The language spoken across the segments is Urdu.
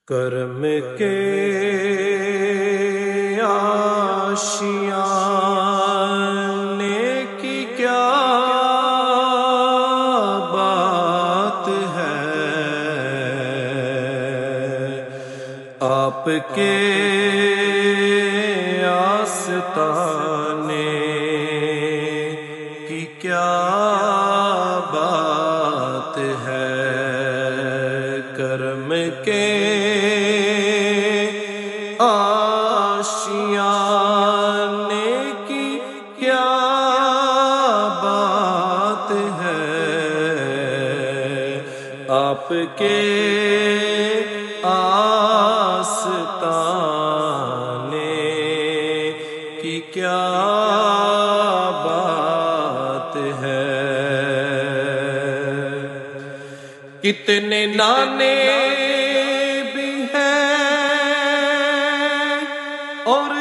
کرم کے آشیانے کی کیا بات ہے، آپ کے آستانے کی کیا بات ہے، کرم کے آشیانے کی کیا بات ہے، آپ کے آستانے کی کیا بات ہے۔ کتنے نانے بھی ہیں اور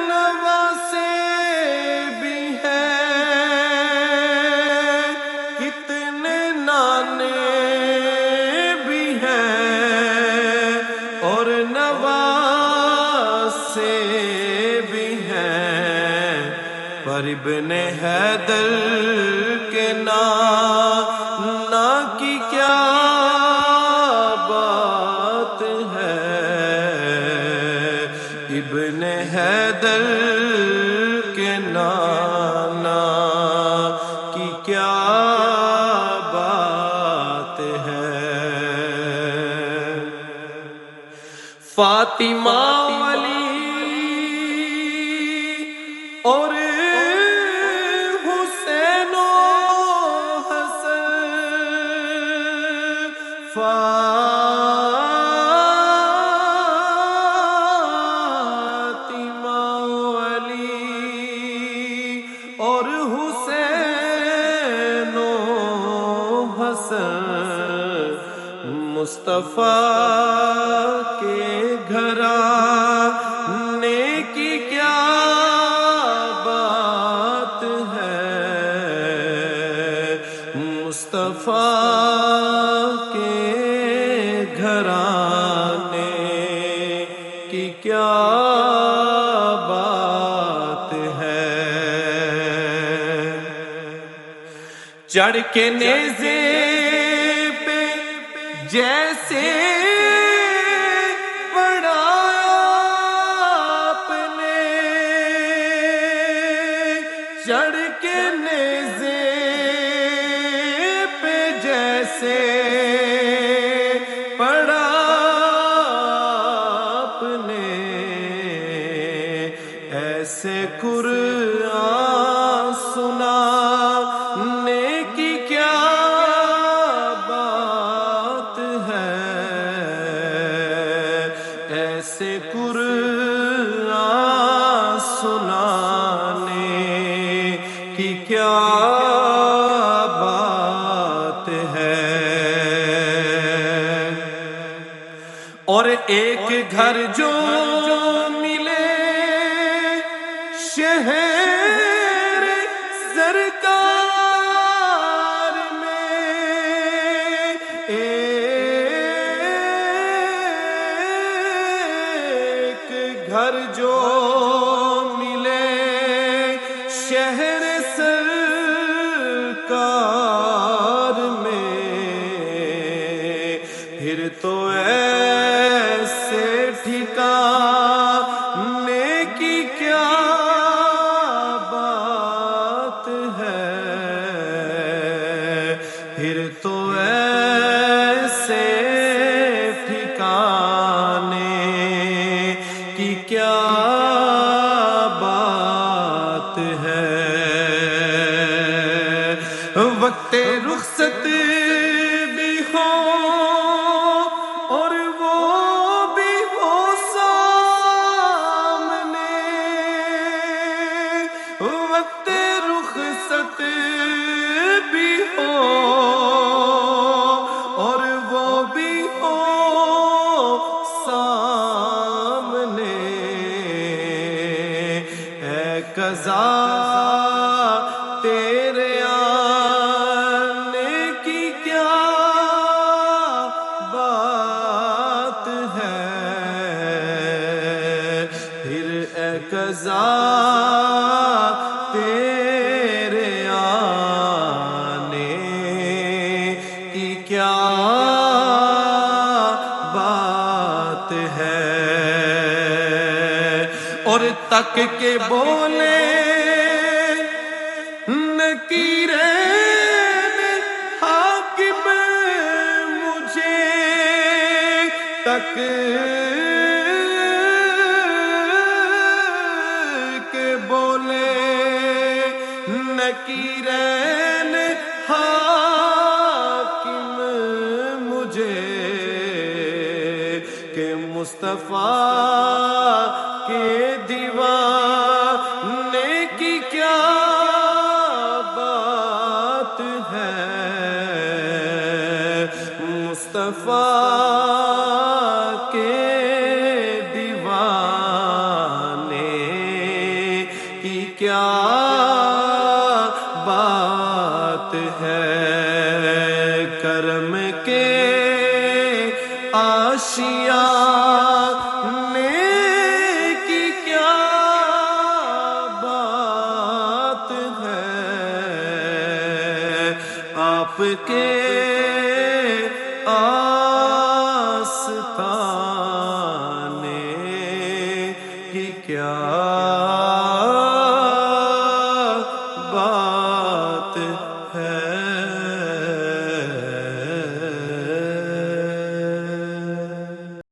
نواسے بھی ہیں، کتنے نانے بھی ہیں اور نواسے بھی ہیں، پر ابن حیدر کے نانا کی کیا بات ہے، ابن حیدر کے نانا کی کیا بات ہے۔ فاطمہ علی اور حسین و حسن، فاطمہ علی اور حسین و حسن، مصطفیٰ کے گھرانے کی کیا بات ہے، مصطفیٰ کے گھرانے کی کیا بات ہے۔ چڑھ کے نیزے پہ جیسے پڑھا آپ نے، چڑھ کے نیزے پہ جیسے پڑھا آپ نے، ایسے قرآن سنانے کی کیا بات ہے، ایسے قرآن سنانے کی کیا بات ہے۔ اور ایک گھر جو ملے شہر سرکار میں، ایک گھر جو ملے شہر سرکار میں، پھر تو ایسے ٹھکانے کی کیا بات ہے، پھر تو ایسے ٹھکانے کی کیا بات ہے۔ وقت رخصت بھی ہو اور وہ بھی ہو سامنے، وقت رخصت بھی ہو اور وہ بھی ہو سامنے، اے قضا تیرے آنے کی کیا بات قضا تیرے آنے کی کیا بات ہے، اور تک کے بولے نکیرین حاکم مجھے، تک کے بولے نکیرین حاکم مجھے کہ مصطفیٰ کے دیوانے کی کیا بات ہے، مصطفیٰ کے دیوانے کی کیا بات ہے، کرم کے آشیانے کی کیا بات ہے، آپ کے آستانے کی کیا